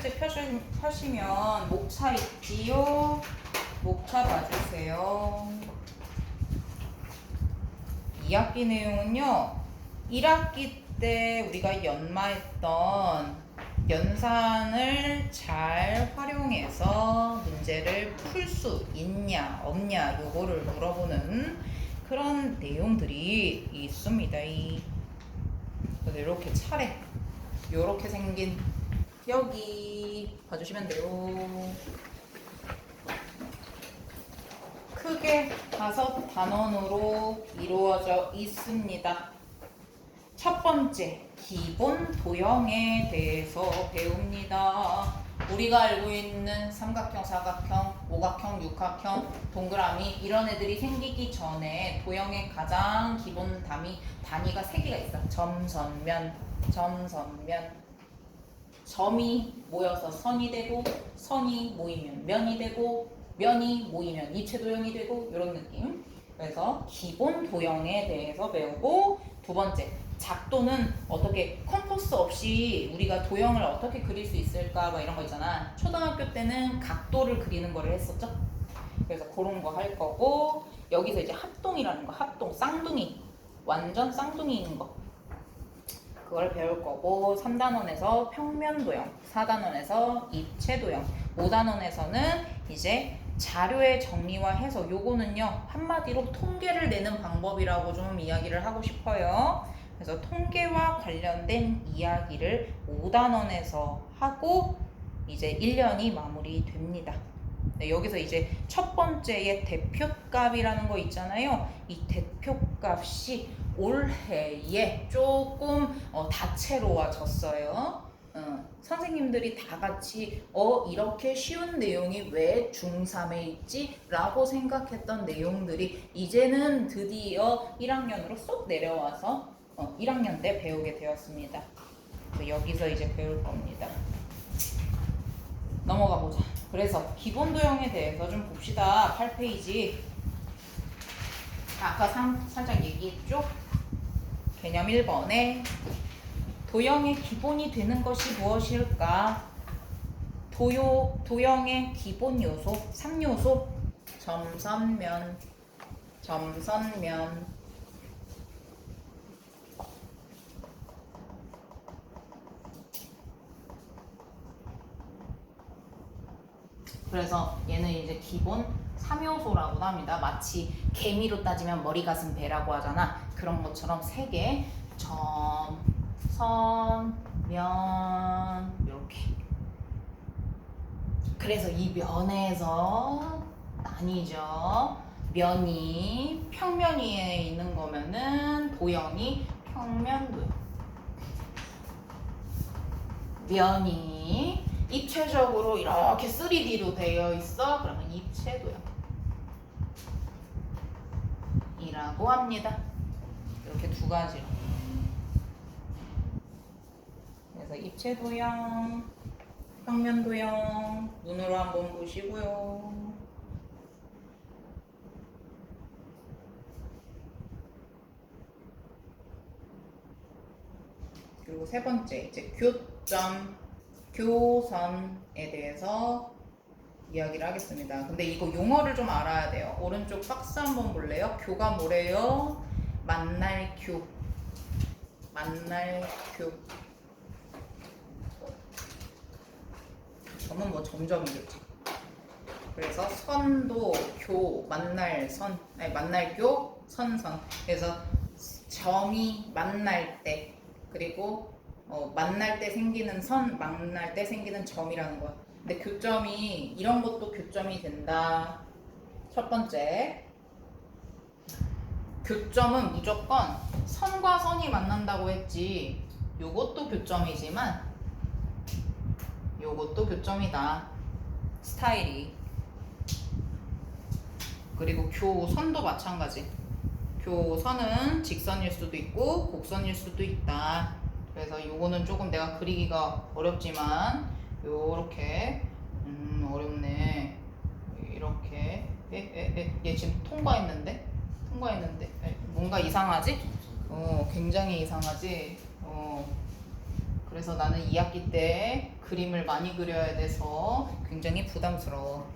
표제 펴시면 목차 있지요? 목차 봐주세요. 2학기 내용은요. 1학기 때 우리가 연마했던 연산을 잘 활용해서 문제를 풀 수 있냐 없냐 요거를 물어보는 그런 내용들이 있습니다. 이렇게 차례 요렇게 생긴 여기 봐주시면 돼요. 크게 5단원으로 이루어져 있습니다. 첫 번째, 기본 도형에 대해서 배웁니다. 우리가 알고 있는 삼각형, 사각형, 오각형, 육각형, 동그라미 이런 애들이 생기기 전에 도형의 가장 기본 단위가 3개가 있어. 점, 선, 면, 점, 선, 면. 점이 모여서 선이 되고 선이 모이면 면이 되고 면이 모이면 입체 도형이 되고 이런 느낌. 그래서 기본 도형에 대해서 배우고 두 번째, 작도는 어떻게 컴퍼스 없이 우리가 도형을 어떻게 그릴 수 있을까 막 이런 거 있잖아. 초등학교 때는 각도를 그리는 거를 했었죠. 그래서 그런 거 할 거고 여기서 이제 합동이라는 거, 합동, 쌍둥이, 완전 쌍둥이 있는 거 그걸 배울 거고 3단원에서 평면 도형, 4단원에서 입체 도형, 5단원에서는 이제 자료의 정리와 해석 요거는요 한마디로 통계를 내는 방법이라고 좀 이야기를 하고 싶어요. 그래서 통계와 관련된 이야기를 5단원에서 하고 이제 1년이 마무리됩니다. 네, 여기서 이제 첫 번째의 대표값이라는 거 있잖아요. 이 대표값이 올해에 조금 다채로워졌어요. 선생님들이 다 같이 이렇게 쉬운 내용이 왜 중3에 있지? 라고 생각했던 내용들이 이제는 드디어 1학년으로 쏙 내려와서 1학년 때 배우게 되었습니다. 여기서 이제 배울 겁니다. 넘어가 보자. 그래서 기본 도형에 대해서 좀 봅시다. 8페이지. 아까 살짝 얘기했죠? 개념 1번에 도형의 기본이 되는 것이 무엇일까? 도형의 기본 요소 3요소 점선면 그래서 얘는 이제 기본 3요소라고 합니다. 마치 개미로 따지면 머리, 가슴, 배라고 하잖아. 그런 것처럼 3개 점, 선, 면 이렇게. 그래서 이 면에서 나뉘죠. 면이 평면 위에 있는 거면은 도형이 평면 도형. 면이 입체적으로 이렇게 3D로 되어 있어. 그러면 입체 도형 이라고 합니다. 이렇게 두 가지로. 그래서 입체 도형, 평면 도형 눈으로 한번 보시고요. 그리고 세 번째 이제 교점, 교선에 대해서 이야기를 하겠습니다. 근데 이거 용어를 좀 알아야 돼요. 오른쪽 박스 한번 볼래요? 교가 뭐래요? 만날 교. 점은 뭐 점점이겠지. 그래서 선도 교, 만날 선, 아니 만날 교, 선선. 그래서 점이 만날 때 그리고 만날 때 생기는 선, 만날 때 생기는 점이라는 거야. 근데 교점이 이런 것도 교점이 된다. 첫 번째, 교점은 무조건 선과 선이 만난다고 했지. 요것도 교점이지만 요것도 교점이다. 스타일이. 그리고 교선도 마찬가지. 교선은 직선일 수도 있고 곡선일 수도 있다. 그래서 요거는 조금 내가 그리기가 어렵지만 요렇게 어렵네. 이렇게 얘 지금 통과했는데 뭔가 이상하지? 굉장히 이상하지? 그래서 나는 2학기 때 그림을 많이 그려야 돼서 굉장히 부담스러워.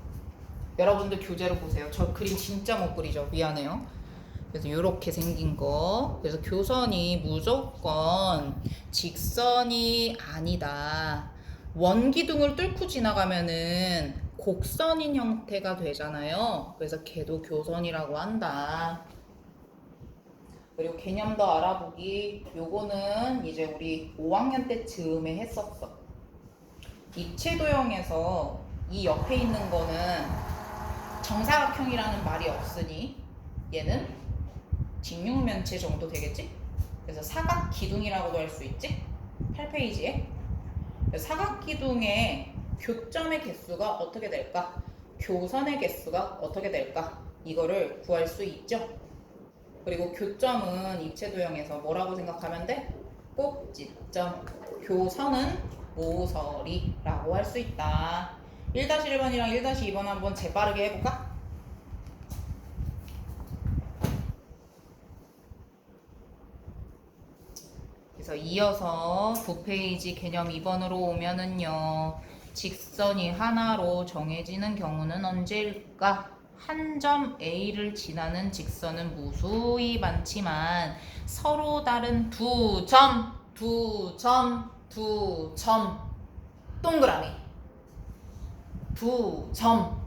여러분들 교재로 보세요. 저 그림 진짜 못 그리죠. 미안해요. 그래서 이렇게 생긴 거. 그래서 교선이 무조건 직선이 아니다. 원기둥을 뚫고 지나가면은 곡선인 형태가 되잖아요. 그래서 걔도 교선이라고 한다. 그리고 개념 더 알아보기. 요거는 이제 우리 5학년 때 즈음에 했었어. 입체도형에서 이 옆에 있는 거는 정사각형이라는 말이 없으니 얘는 직육면체 정도 되겠지? 그래서 사각기둥이라고도 할 수 있지? 8페이지에 사각기둥의 교점의 개수가 어떻게 될까? 교선의 개수가 어떻게 될까? 이거를 구할 수 있죠? 그리고 교점은 입체도형에서 뭐라고 생각하면 돼? 꼭지점. 교선은 모서리라고 할 수 있다. 1-1번이랑 1-2번 한번 재빠르게 해볼까? 그래서 이어서 9페이지 개념 2번으로 오면은요. 직선이 하나로 정해지는 경우는 언제일까? 한 점 A를 지나는 직선은 무수히 많지만 서로 다른 두 점 동그라미 두 점.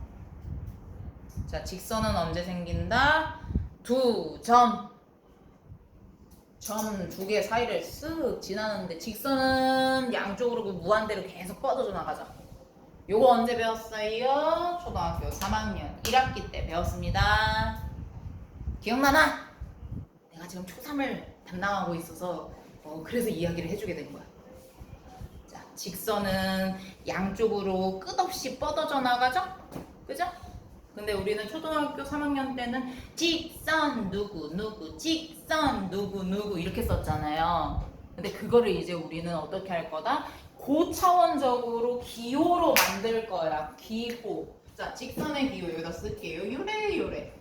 자, 직선은 언제 생긴다? 두 점. 점 두 개 사이를 쓱 지나는데 직선은 양쪽으로 무한대로 계속 뻗어져 나가죠. 요거 언제 배웠어요? 초등학교 3학년 1학기 때 배웠습니다. 기억나나? 내가 지금 초3을 담당하고 있어서 그래서 이야기를 해주게 된 거야. 자, 직선은 양쪽으로 끝없이 뻗어져 나가죠? 그죠? 근데 우리는 초등학교 3학년 때는 직선 누구 직선 누구 이렇게 썼잖아요. 근데 그거를 이제 우리는 어떻게 할 거다? 고차원적으로 기호로 만들 거야. 기호. 자, 직선의 기호 여기다 쓸게요. 요래.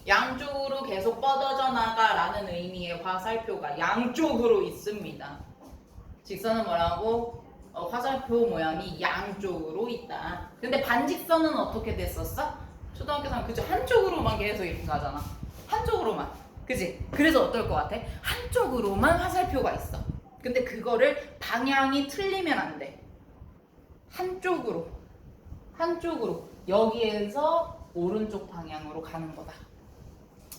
양쪽으로 계속 뻗어져 나가라는 의미의 화살표가 양쪽으로 있습니다. 직선은 뭐라고? 화살표 모양이 양쪽으로 있다. 근데 반직선은 어떻게 됐었어? 초등학교 3 그죠? 한쪽으로만 계속 이렇게 가잖아. 한쪽으로만. 그지? 그래서 어떨 것 같아? 한쪽으로만 화살표가 있어. 근데 그거를 방향이 틀리면 안 돼. 한쪽으로 여기에서 오른쪽 방향으로 가는 거다.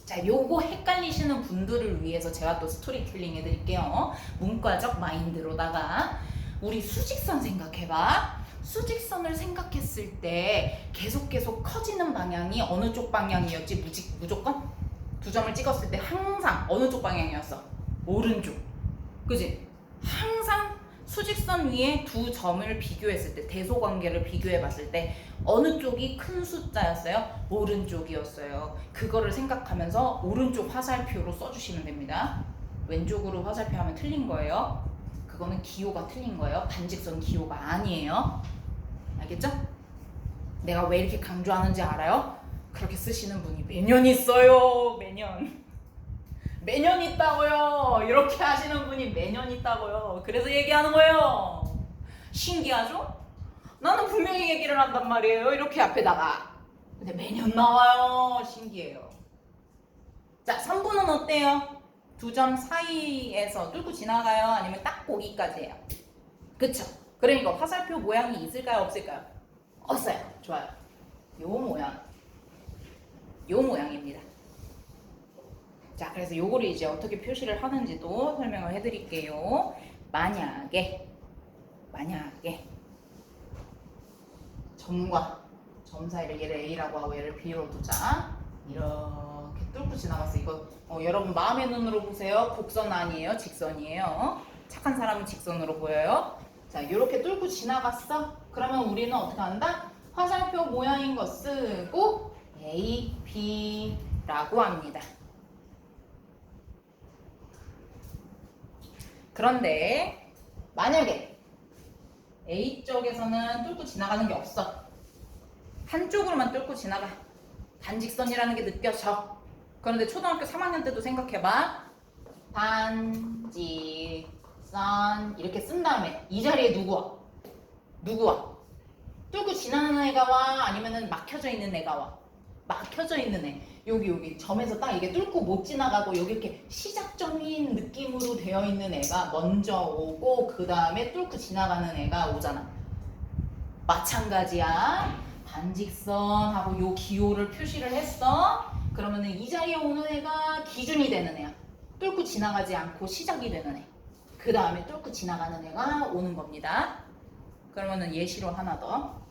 자, 요거 헷갈리시는 분들을 위해서 제가 또 스토리텔링 해드릴게요. 문과적 마인드로다가 우리 수직선 생각해봐. 수직선을 생각했을 때 계속 커지는 방향이 어느 쪽 방향이었지? 무조건? 두 점을 찍었을 때 항상 어느 쪽 방향이었어? 오른쪽. 그지? 항상 수직선 위에 두 점을 비교했을 때 대소관계를 비교해 봤을 때 어느 쪽이 큰 숫자였어요? 오른쪽이었어요. 그거를 생각하면서 오른쪽 화살표로 써주시면 됩니다. 왼쪽으로 화살표 하면 틀린 거예요. 그거는 기호가 틀린 거예요. 반직선 기호가 아니에요. 알겠죠? 내가 왜 이렇게 강조하는지 알아요? 그렇게 쓰시는 분이 매년 있어요. 매년 있다고요. 이렇게 하시는 분이 매년 있다고요. 그래서 얘기하는 거예요. 신기하죠? 나는 분명히 얘기를 한단 말이에요. 이렇게 앞에다가. 근데 매년 나와요. 신기해요. 자, 3분은 어때요? 두 점 사이에서 뚫고 지나가요? 아니면 딱 거기까지 해요? 그쵸? 그러니까 화살표 모양이 있을까요? 없을까요? 없어요. 좋아요. 요 모양입니다. 자, 그래서 요거를 이제 어떻게 표시를 하는지도 설명을 해드릴게요. 만약에 점과 점 사이를 얘를 A라고 하고 얘를 B로 두자. 이렇게 뚫고 지나갔어. 이거 여러분 마음의 눈으로 보세요. 곡선 아니에요. 직선이에요. 착한 사람은 직선으로 보여요. 자, 이렇게 뚫고 지나갔어. 그러면 우리는 어떻게 한다? 화살표 모양인 거 쓰고 A, B라고 합니다. 그런데 만약에 A쪽에서는 뚫고 지나가는 게 없어. 한쪽으로만 뚫고 지나가. 반직선이라는 게 느껴져. 그런데 초등학교 3학년 때도 생각해봐. 반직선. 산 이렇게 쓴 다음에 이 자리에 누구 와? 누구 와? 뚫고 지나가는 애가 와? 아니면은 막혀져 있는 애가 와? 막혀져 있는 애. 여기 점에서 딱 이게 뚫고 못 지나가고 여기 이렇게 시작점인 느낌으로 되어 있는 애가 먼저 오고 그 다음에 뚫고 지나가는 애가 오잖아. 마찬가지야. 반직선하고 요 기호를 표시를 했어. 그러면은 이 자리에 오는 애가 기준이 되는 애야. 뚫고 지나가지 않고 시작이 되는 애. 그 다음에 뚫고 지나가는 애가 오는 겁니다. 그러면은 예시로 하나 더.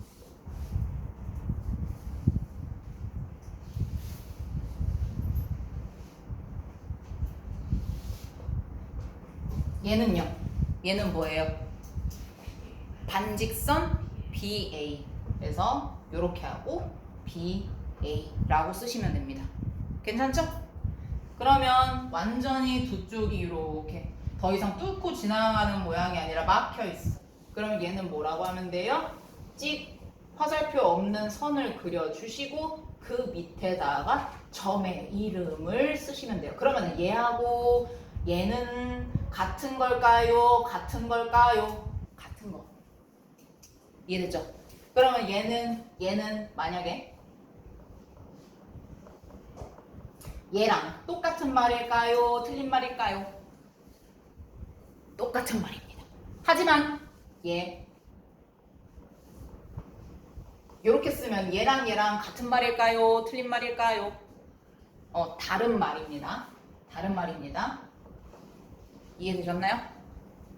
얘는요. 얘는 뭐예요? 반직선 BA. 그래서 이렇게 하고 BA라고 쓰시면 됩니다. 괜찮죠? 그러면 완전히 두 쪽이 이렇게 더 이상 뚫고 지나가는 모양이 아니라 막혀 있어. 그러면 얘는 뭐라고 하면 돼요? 찍 화살표 없는 선을 그려주시고 그 밑에다가 점의 이름을 쓰시면 돼요. 그러면 얘하고 얘는 같은 걸까요? 같은 걸까요? 같은 거. 이해됐죠? 그러면 얘는 만약에 얘랑 똑같은 말일까요? 틀린 말일까요? 똑같은 말입니다. 하지만 얘 이렇게 쓰면 얘랑 같은 말일까요? 틀린 말일까요? 다른 말입니다. 다른 말입니다. 이해되셨나요?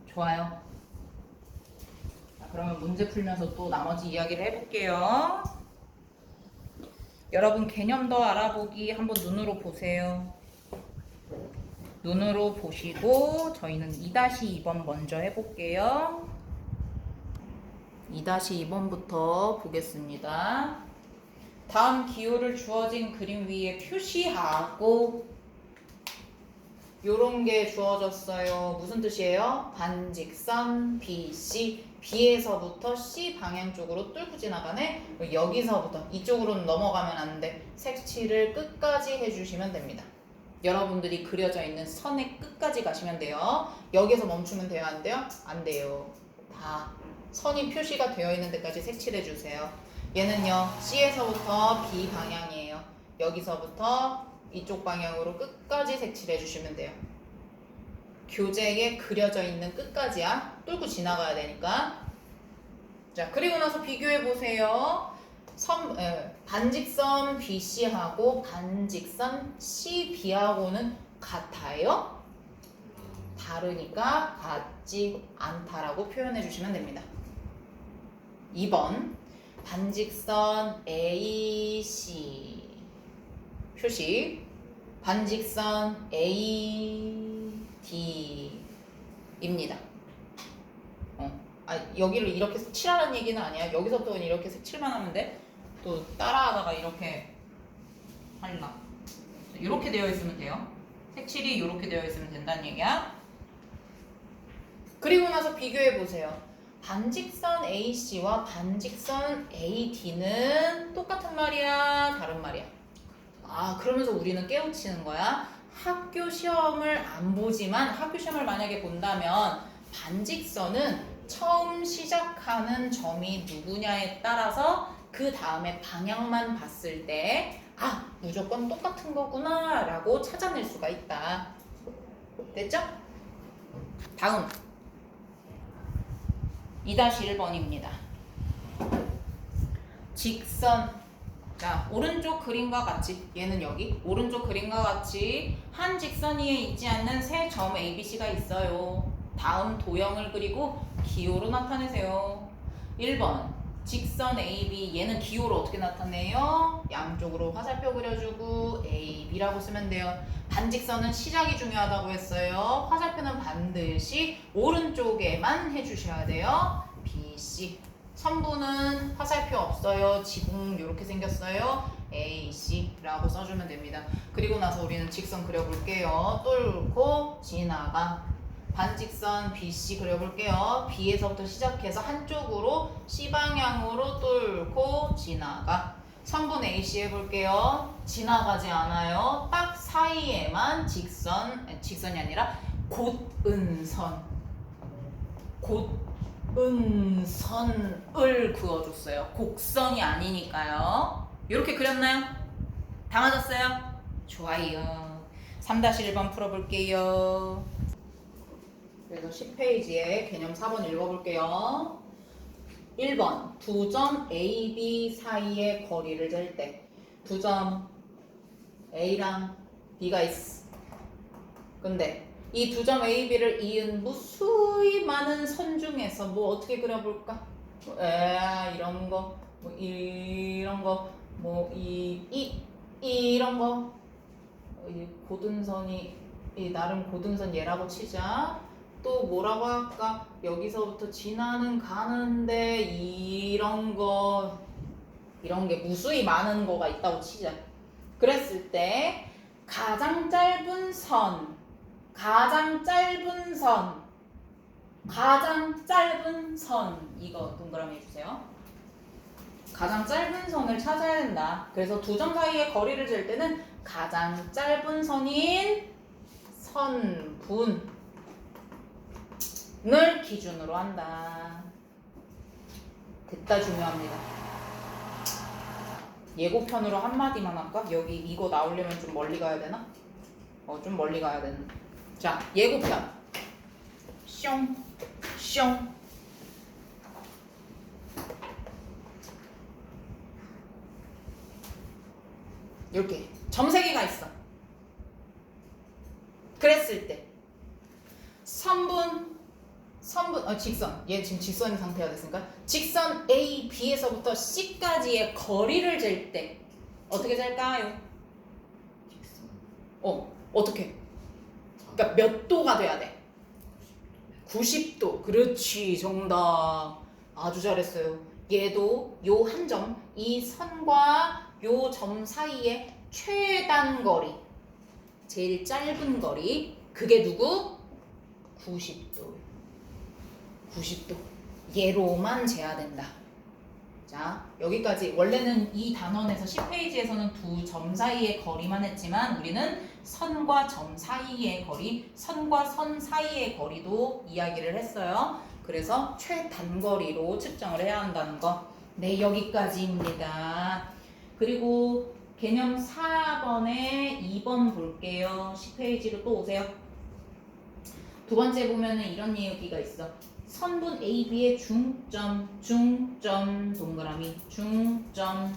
좋아요. 자, 그러면 문제 풀면서 또 나머지 이야기를 해볼게요. 여러분 개념 더 알아보기 한번 눈으로 보세요. 눈으로 보시고 저희는 2-2번 먼저 해볼게요. 2-2번부터 보겠습니다. 다음 기호를 주어진 그림 위에 표시하고 요런 게 주어졌어요. 무슨 뜻이에요? 반직선 BC B에서부터 C 방향 쪽으로 뚫고 지나가네. 여기서부터 이쪽으로는 넘어가면 안 돼. 색칠을 끝까지 해주시면 됩니다. 여러분들이 그려져 있는 선의 끝까지 가시면 돼요. 여기서 멈추면 돼요? 안 돼요? 안 돼요. 다 선이 표시가 되어 있는 데까지 색칠해 주세요. 얘는요 C에서부터 B 방향이에요. 여기서부터 이쪽 방향으로 끝까지 색칠해 주시면 돼요. 교재에 그려져 있는 끝까지야. 뚫고 지나가야 되니까. 자, 그리고 나서 비교해 보세요. 반직선 BC하고 반직선 CB하고는 같아요? 다르니까 같지 않다라고 표현해 주시면 됩니다. 2번 반직선 AC 표시 반직선 AD입니다. 여기를 이렇게 색칠하라는 얘기는 아니야. 여기서부터 이렇게 색칠만 하면 돼. 또 따라하다가 이렇게 할라. 이렇게 되어 있으면 돼요. 색칠이 이렇게 되어 있으면 된다는 얘기야. 그리고 나서 비교해 보세요. 반직선 AC와 반직선 AD는 똑같은 말이야, 다른 말이야? 그러면서 우리는 깨우치는 거야. 학교 시험을 안 보지만 학교 시험을 만약에 본다면 반직선은 처음 시작하는 점이 누구냐에 따라서 그 다음에 방향만 봤을 때 무조건 똑같은 거구나 라고 찾아낼 수가 있다. 됐죠? 다음 2-1번입니다. 직선. 자, 오른쪽 그림과 같이 얘는 여기 오른쪽 그림과 같이 한 직선 위에 있지 않는 세 점 ABC가 있어요. 다음 도형을 그리고 기호로 나타내세요. 1번 직선 AB 얘는 기호로 어떻게 나타내요? 양쪽으로 화살표 그려주고 AB라고 쓰면 돼요. 반직선은 시작이 중요하다고 했어요. 화살표는 반드시 오른쪽에만 해주셔야 돼요. BC 선부는 화살표 없어요. 지붕 이렇게 생겼어요. AC라고 써주면 됩니다. 그리고 나서 우리는 직선 그려볼게요. 뚫고 지나가. 반직선 BC 그려볼게요. B에서부터 시작해서 한쪽으로 C 방향으로 뚫고 지나가. 선분 AC 해볼게요. 지나가지 않아요. 딱 사이에만 직선이 아니라 곧은선. 곧은선을 그어줬어요. 곡선이 아니니까요. 이렇게 그렸나요? 다 맞았어요? 좋아요. 3-1번 풀어볼게요. 그래서 10페이지에 개념 4번 읽어볼게요. 1번 두 점 A, B 사이의 거리를 잴 때 두 점 A랑 B가 있어. 근데 이 두 점 A, B를 이은 무수히 많은 선 중에서 뭐 어떻게 그려볼까? 이런 거, 뭐 이런 거, 뭐 이런 거. 이 고등선이 나름 고등선 얘라고 치자. 또 뭐라고 할까? 여기서부터 지나는 가는데 이런 게 무수히 많은 거가 있다고 치자. 그랬을 때 가장 짧은 선 이거 동그라미 해주세요. 가장 짧은 선을 찾아야 된다. 그래서 두 점 사이의 거리를 잴 때는 가장 짧은 선인 선분을 기준으로 한다. 됐다 중요합니다. 예고편으로 한마디만 할까? 여기 이거 나오려면 좀 멀리 가야 되나? 좀 멀리 가야 되는. 자, 예고편. 숑. 이렇게 점 3개가 있어. 그랬을 때 직선. 얘 지금 직선인 상태가 됐으니까 직선 A, B에서부터 C까지의 거리를 잴 때 어떻게 잴까요? 어떻게? 그러니까 몇 도가 돼야 돼? 90도. 그렇지, 정답. 아주 잘했어요. 얘도 요 한 점, 이 선과 요 점 사이의 최단 거리, 제일 짧은 거리, 그게 누구? 90도. 얘로만 재야 된다. 자, 여기까지. 원래는 이 단원에서 10페이지에서는 두 점 사이의 거리만 했지만 우리는 선과 점 사이의 거리, 선과 선 사이의 거리도 이야기를 했어요. 그래서 최단거리로 측정을 해야 한다는 거. 네, 여기까지입니다. 그리고 개념 4번에 2번 볼게요. 10페이지로 또 오세요. 두 번째 보면은 이런 얘기가 있어. 선분 AB의 중점 동그라미 중점.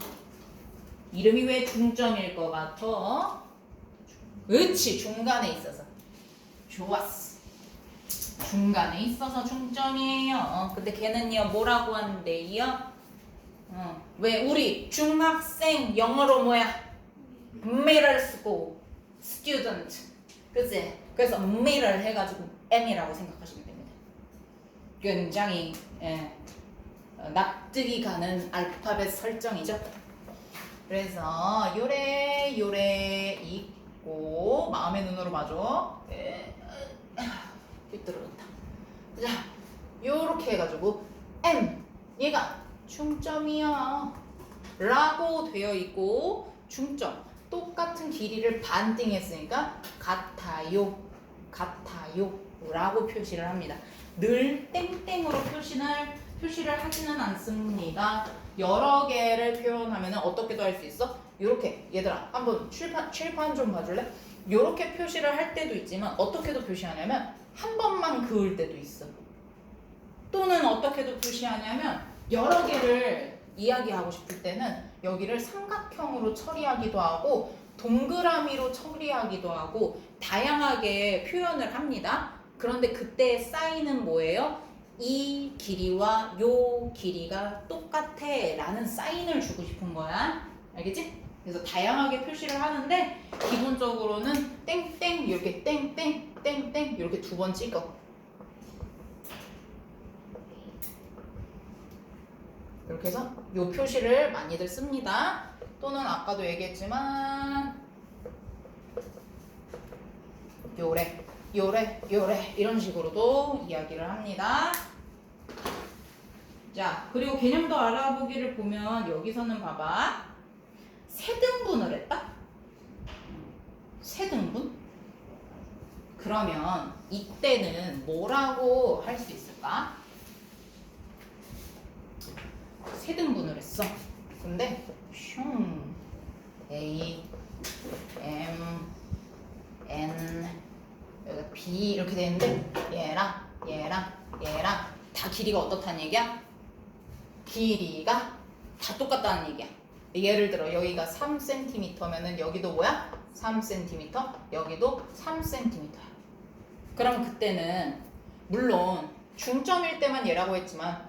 이름이 왜 중점일 것 같아? 그렇지, 중간에 있어서. 좋았어. 중간에 있어서 중점이에요. 근데 걔는요 뭐라고 하는데요? 왜 우리 중학생 영어로 뭐야? middle school student, 그치? 그래서 middle 해가지고 M이라고 생각하시면 됩니다. 굉장히 납득이 가는 알파벳 설정이죠. 그래서 요래 있고 마음의 눈으로 봐줘. 삐뚤어졌다. 자, 요렇게 해가지고 M 얘가 중점이야 라고 되어 있고, 중점 똑같은 길이를 반띵했으니까 같아요 라고 표시를 합니다. 늘 땡땡으로 표시를 하지는 않습니다. 여러 개를 표현하면 어떻게도 할 수 있어? 요렇게. 얘들아 한번 칠판 좀 봐줄래? 요렇게 표시를 할 때도 있지만 어떻게도 표시하냐면 한 번만 그을 때도 있어. 또는 어떻게도 표시하냐면 여러 개를 이야기하고 싶을 때는 여기를 삼각형으로 처리하기도 하고 동그라미로 처리하기도 하고 다양하게 표현을 합니다. 그런데 그때 사인은 뭐예요? 이 길이와 요 길이가 똑같아 라는 사인을 주고 싶은 거야. 알겠지? 그래서 다양하게 표시를 하는데 기본적으로는 땡땡 이렇게 땡땡 이렇게 두 번 찍어. 이렇게 해서 요 표시를 많이들 씁니다. 또는 아까도 얘기했지만 요래 이런 식으로도 이야기를 합니다. 자, 그리고 개념도 알아보기를 보면 여기서는 봐봐. 세등분을 했다? 세등분? 그러면 이때는 뭐라고 할 수 있을까? 해볼까? 세 등분을 했어. 근데 슝 A, M, N, 여기 B 이렇게 되는데 얘랑 다 길이가 어떻다는 얘기야? 길이가 다 똑같다는 얘기야. 예를 들어 여기가 3cm면은 여기도 뭐야? 3cm, 여기도 3cm야. 그럼 그때는 물론 중점일 때만 얘라고 했지만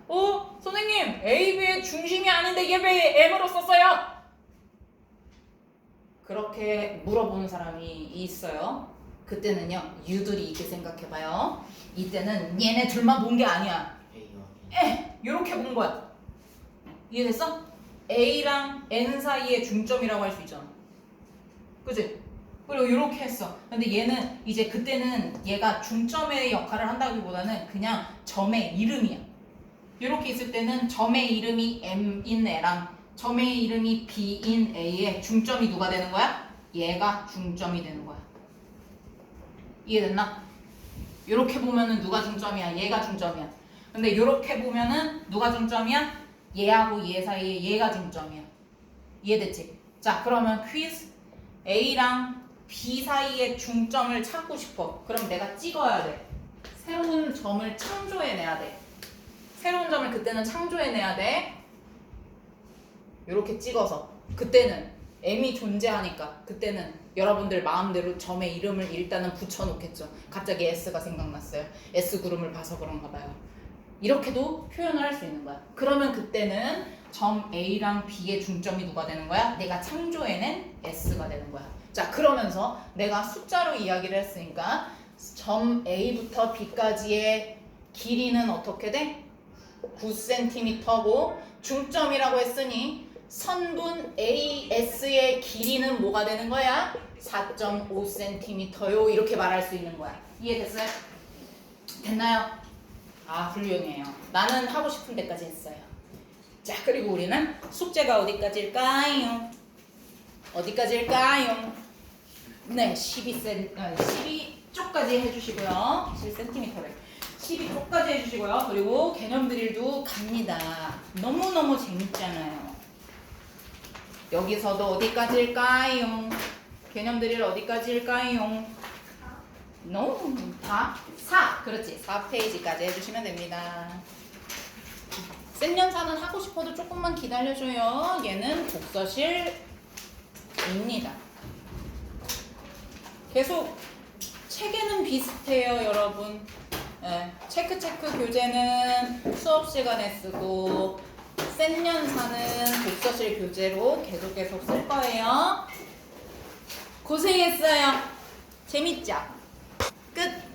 선생님 AB의 중심이 아닌데 얘 왜 M으로 썼어요? 그렇게 물어보는 사람이 있어요. 그때는요 유들이 이렇게 생각해봐요. 이때는 얘네 둘만 본 게 아니야. 요렇게 본 거야. 이해됐어? A랑 N 사이의 중점이라고 할 수 있잖아. 그치? 그리고 이렇게 했어. 근데 얘는 이제 그때는 얘가 중점의 역할을 한다기보다는 그냥 점의 이름이야. 이렇게 있을 때는 점의 이름이 M인 애랑 점의 이름이 B인 A의 중점이 누가 되는 거야? 얘가 중점이 되는 거야. 이해됐나? 이렇게 보면은 누가 중점이야? 얘가 중점이야. 근데 이렇게 보면은 누가 중점이야? 얘하고 얘 사이에 얘가 중점이야. 이해됐지? 자, 그러면 퀴즈 A랑 B 사이의 중점을 찾고 싶어. 그럼 내가 찍어야 돼. 새로운 점을 창조해내야 돼. 새로운 점을 그때는 창조해내야 돼. 이렇게 찍어서. 그때는 M이 존재하니까 그때는 여러분들 마음대로 점의 이름을 일단은 붙여놓겠죠. 갑자기 S가 생각났어요. S그룹을 봐서 그런가 봐요. 이렇게도 표현을 할 수 있는 거야. 그러면 그때는 점 A랑 B의 중점이 누가 되는 거야? 내가 창조해낸 S가 되는 거야. 자, 그러면서 내가 숫자로 이야기를 했으니까 점 A부터 B까지의 길이는 어떻게 돼? 9cm고 중점이라고 했으니 선분 AS의 길이는 뭐가 되는 거야? 4.5cm요. 이렇게 말할 수 있는 거야. 이해됐어요? 됐나요? 아, 훌륭해요. 나는 하고 싶은 데까지 했어요. 자, 그리고 우리는 숙제가 어디까지일까요? 어디까지일까요? 네, 12쪽까지 해주시고요. 7cm래. 12쪽까지 해주시고요. 그리고 개념 드릴도 갑니다. 너무너무 재밌잖아요. 여기서도 어디까지일까요? 개념 드릴 어디까지일까요? No, 다 4. 그렇지. 4페이지까지 해주시면 됩니다. 센년사는 하고 싶어도 조금만 기다려줘요. 얘는 독서실입니다. 계속 책에는 비슷해요, 여러분. 네, 체크 교재는 수업 시간에 쓰고 센년사는 독서실 교재로 계속 쓸 거예요. 고생했어요. 재밌죠? 끝.